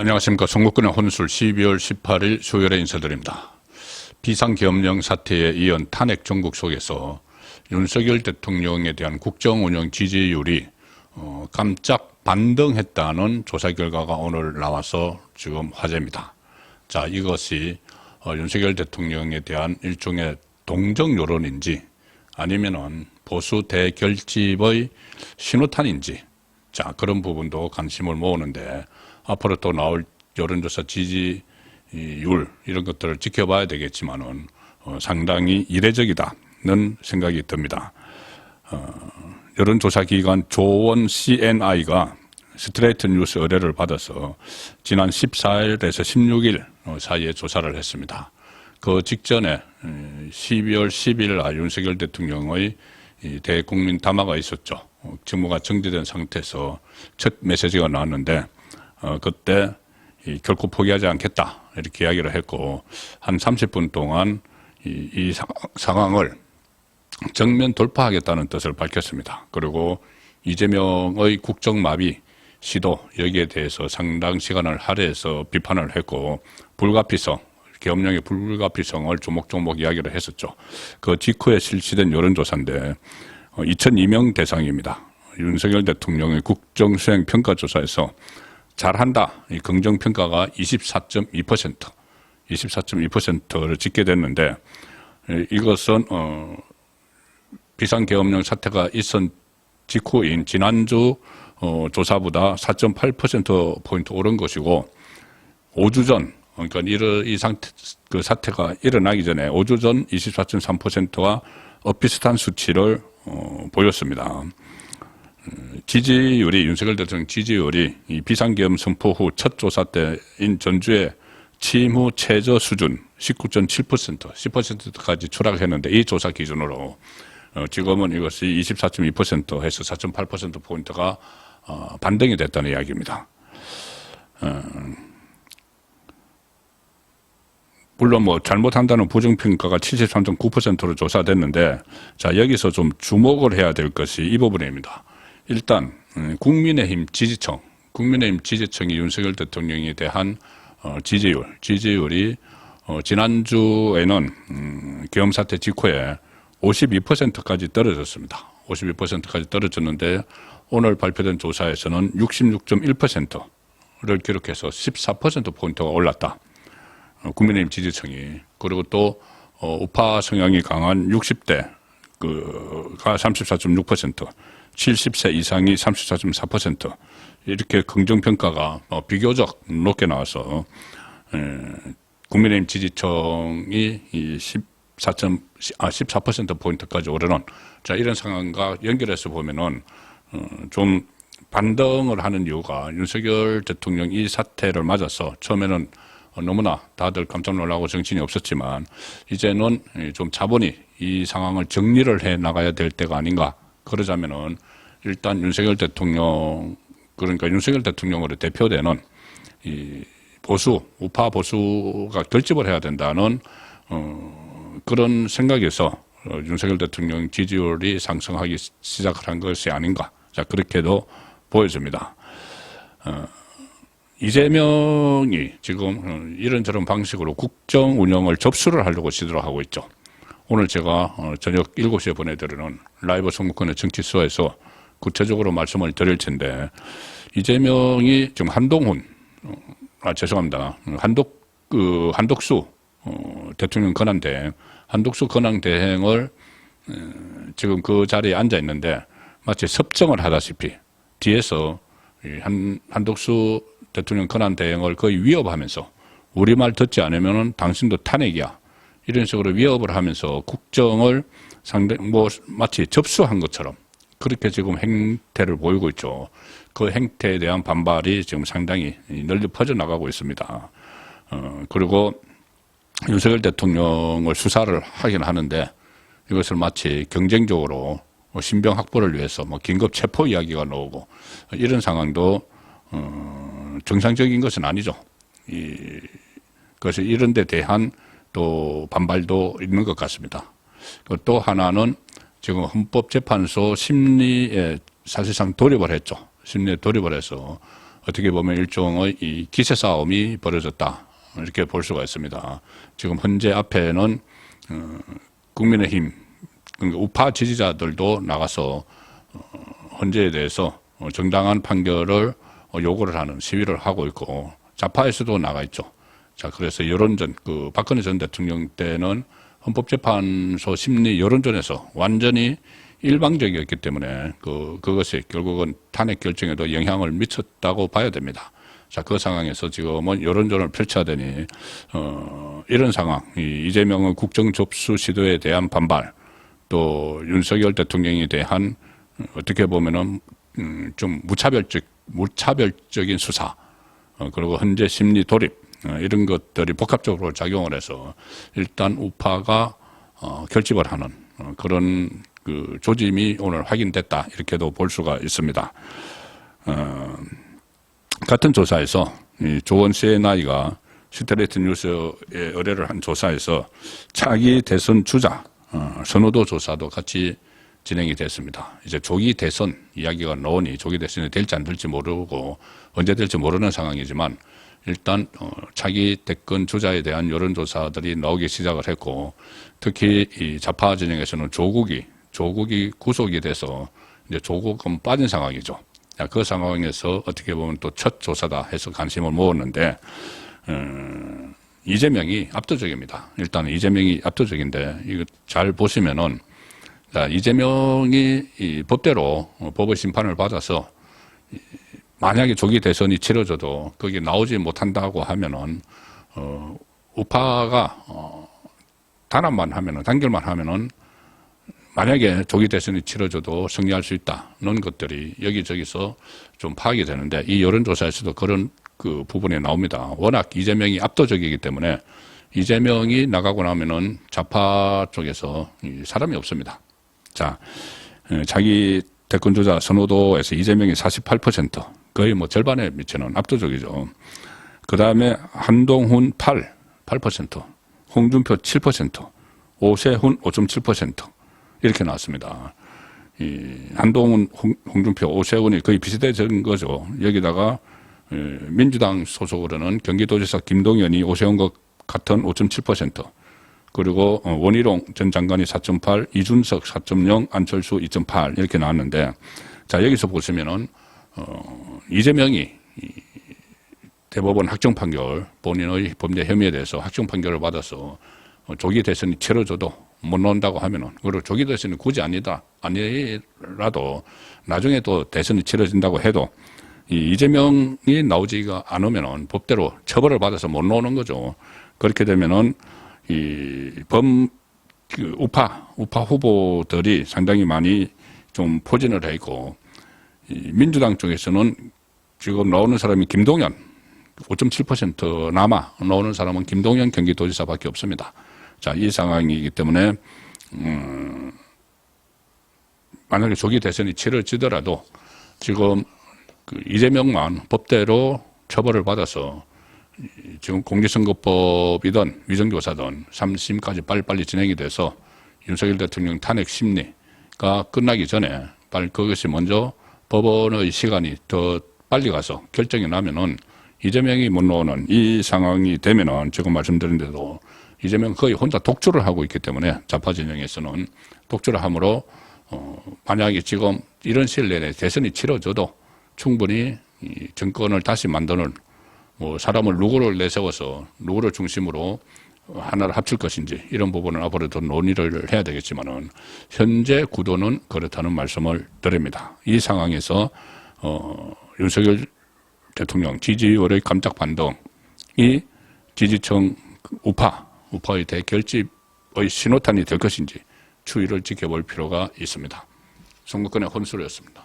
안녕하십니까. 송국근의 혼술 12월 18일 수요일에 인사드립니다. 비상계엄령 사태에 이은 탄핵 정국 속에서 윤석열 대통령에 대한 국정운영 지지율이 깜짝 반등했다는 조사 결과가 오늘 나와서 지금 화제입니다. 자, 이것이 윤석열 대통령에 대한 일종의 동정 여론인지 아니면은 보수 대결집의 신호탄인지, 자, 그런 부분도 관심을 모으는데 앞으로 또 나올 여론조사 지지율 이런 것들을 지켜봐야 되겠지만은 상당히 이례적이다는 생각이 듭니다. 여론조사 기관 조원 CNI가 스트레이트 뉴스 의뢰를 받아서 지난 14일에서 16일 사이에 조사를 했습니다. 그 직전에 12월 10일 날 윤석열 대통령의 대국민 담화가 있었죠. 직무가 정지된 상태에서 첫 메시지가 나왔는데 그때 결코 포기하지 않겠다 이렇게 이야기를 했고, 한 30분 동안 이 상황을 정면 돌파하겠다는 뜻을 밝혔습니다. 그리고 이재명의 국정마비 시도 여기에 대해서 상당 시간을 할애해서 비판을 했고, 불가피성, 계엄령의 불가피성을 조목조목 이야기를 했었죠. 그 직후에 실시된 여론조사인데 2002명 대상입니다. 윤석열 대통령의 국정수행 평가조사에서 잘한다, 이 긍정평가가 24.2%를 찍게 됐는데, 이것은 비상계엄령 사태가 있은 직후인 지난주 조사보다 4.8%포인트 오른 것이고, 5주 전, 그러니까 그 사태가 일어나기 전에 5주 전 24.3%와 비슷한 수치를 보였습니다. 지지율이, 윤석열 대통령 지지율이 이 비상계엄 선포 후 첫 조사 때인 전주의 취임 최저 수준 19.7%, 10%까지 추락했는데, 이 조사 기준으로 지금은 이것이 24.2% 해서 4.8%포인트가 반등이 됐다는 이야기입니다. 물론 뭐 잘못한다는 부정평가가 73.9%로 조사됐는데, 자, 여기서 좀 주목을 해야 될 것이 이 부분입니다. 일단 국민의힘 지지청이 윤석열 대통령에 대한 지지율이 지난주에는 계엄 사태 직후에 52%까지 떨어졌습니다. 52%까지 떨어졌는데 오늘 발표된 조사에서는 66.1%를 기록해서 14%포인트가 올랐다. 국민의힘 지지층이. 그리고 또 우파 성향이 강한 60대가 34.6%, 70세 이상이 34.4%, 이렇게 긍정평가가 비교적 높게 나와서 국민의힘 지지층이 14%포인트까지 오르는, 자, 이런 상황과 연결해서 보면은 좀 반등을 하는 이유가, 윤석열 대통령 이 사태를 맞아서 처음에는 너무나 다들 깜짝 놀라고 정신이 없었지만 이제는 좀 차분히 이 상황을 정리를 해 나가야 될 때가 아닌가. 그러자면은 일단 윤석열 대통령, 그러니까 윤석열 대통령으로 대표되는 이 우파 보수가 결집을 해야 된다는 그런 생각에서 윤석열 대통령 지지율이 상승하기 시작을 한 것이 아닌가. 자, 그렇게도 보여집니다. 이재명이 지금 이런저런 방식으로 국정 운영을 접수를 하려고 시도를 하고 있죠. 오늘 제가 저녁 7시에 보내드리는 라이브 송국근의 정치수에서 구체적으로 말씀을 드릴 텐데, 이재명이 지금 한독수 대통령 권한대행, 한독수 권한대행을 지금 그 자리에 앉아 있는데 마치 섭정을 하다시피 뒤에서 한독수 대통령 권한대행을 거의 위협하면서, 우리말 듣지 않으면은 당신도 탄핵이야, 이런 식으로 위협을 하면서 국정을 마치 접수한 것처럼 그렇게 지금 행태를 보이고 있죠. 그 행태에 대한 반발이 지금 상당히 널리 퍼져나가고 있습니다. 그리고 윤석열 대통령을 수사를 하긴 하는데 이것을 마치 경쟁적으로 신병 확보를 위해서 긴급 체포 이야기가 나오고, 이런 상황도 정상적인 것은 아니죠. 그래서 이런 데 대한 또 반발도 있는 것 같습니다. 또 하나는 지금 헌법재판소 심리에 사실상 돌입을 했죠. 심리에 돌입을 해서 어떻게 보면 일종의 이 기세 싸움이 벌어졌다. 이렇게 볼 수가 있습니다. 지금 현재 앞에는 국민의힘, 그러니까 우파 지지자들도 나가서 헌재에 대해서 정당한 판결을 요구를 하는 시위를 하고 있고 좌파에서도 나가 있죠. 자, 그래서 여론전, 박근혜 전 대통령 때는 헌법재판소 심리 여론전에서 완전히 일방적이었기 때문에 그것이 결국은 탄핵 결정에도 영향을 미쳤다고 봐야 됩니다. 자, 그 상황에서 지금은 여론전을 펼쳐야 되니, 이런 상황, 이재명의 국정 접수 시도에 대한 반발, 또 윤석열 대통령에 대한 어떻게 보면은, 좀 무차별적인 수사, 그리고 헌재 심리 돌입, 이런 것들이 복합적으로 작용을 해서 일단 우파가, 결집을 하는 그런 조짐이 오늘 확인됐다. 이렇게도 볼 수가 있습니다. 같은 조사에서 조원 CNI가 스트레이트 뉴스에 의뢰를 한 조사에서 차기 대선 주자 선호도 조사도 같이 진행이 됐습니다. 이제 조기 대선 이야기가 나오니 조기 대선이 될지 안 될지 모르고 언제 될지 모르는 상황이지만 일단 차기 대권 주자에 대한 여론조사들이 나오기 시작을 했고 특히 이 좌파 진영에서는 조국이 구속이 돼서 이제 조국은 빠진 상황이죠. 그 상황에서 어떻게 보면 또 첫 조사다 해서 관심을 모았는데 이재명이 압도적입니다. 일단 이재명이 압도적인데 이거 잘 보시면은 이재명이 이 법대로 법의 심판을 받아서 만약에 조기 대선이 치러져도 거기 나오지 못한다고 하면은 우파가 단합만 하면은 단결만 하면은 만약에 조기 대선이 치러져도 승리할 수 있다는 것들이 여기저기서 좀 파악이 되는데 이 여론조사에서도 그런 부분이 나옵니다. 워낙 이재명이 압도적이기 때문에 이재명이 나가고 나면은 좌파 쪽에서 사람이 없습니다. 자, 자기 대권주자 선호도에서 이재명이 48%, 거의 뭐 절반에 미치는 압도적이죠. 그 다음에 한동훈 8%, 홍준표 7%, 오세훈 5.7%, 이렇게 나왔습니다. 한동훈, 홍준표, 오세훈이 거의 비슷해진 거죠. 여기다가 민주당 소속으로는 경기도지사 김동연이 오세훈과 같은 5.7%, 그리고 원희룡 전 장관이 4.8, 이준석 4.0, 안철수 2.8 이렇게 나왔는데 자, 여기서 보시면은 이재명이 대법원 확정 판결, 본인의 범죄 혐의에 대해서 확정 판결을 받아서 조기 대선이 치러져도 못 나온다고 하면은, 그리고 조기 대선이 굳이 아니라도 나중에 또 대선이 치러진다고 해도 이재명이 나오지가 않으면은 법대로 처벌을 받아서 못 나오는 거죠. 그렇게 되면은 우파 후보들이 상당히 많이 좀 포진을 해 있고, 민주당 쪽에서는 지금 나오는 사람이 김동연 5.7% 남아 나오는 사람은 김동연 경기도지사밖에 없습니다. 자, 이 상황이기 때문에 만약에 조기 대선이 치러지더라도 지금 이재명만 법대로 처벌을 받아서 지금 공직선거법이든 위정교사든 3심까지 빨리빨리 진행이 돼서 윤석열 대통령 탄핵 심리가 끝나기 전에 빨리 그것이 먼저 법원의 시간이 더 빨리 가서 결정이 나면은 이재명이 못 나오는 이 상황이 되면은 지금 말씀드린 대로 이재명 거의 혼자 독주를 하고 있기 때문에 좌파 진영에서는 독주를 함으로 만약에 지금 이런 시일 내내 대선이 치러져도 충분히 이 정권을 다시 만드는 사람을 누구를 내세워서 누구를 중심으로 하나를 합칠 것인지 이런 부분은 앞으로도 논의를 해야 되겠지만은 현재 구도는 그렇다는 말씀을 드립니다. 이 상황에서 윤석열 대통령 지지율의 깜짝 반등이 지지층 우파의 대결집의 신호탄이 될 것인지 추이를 지켜볼 필요가 있습니다. 송국근의 혼술이었습니다.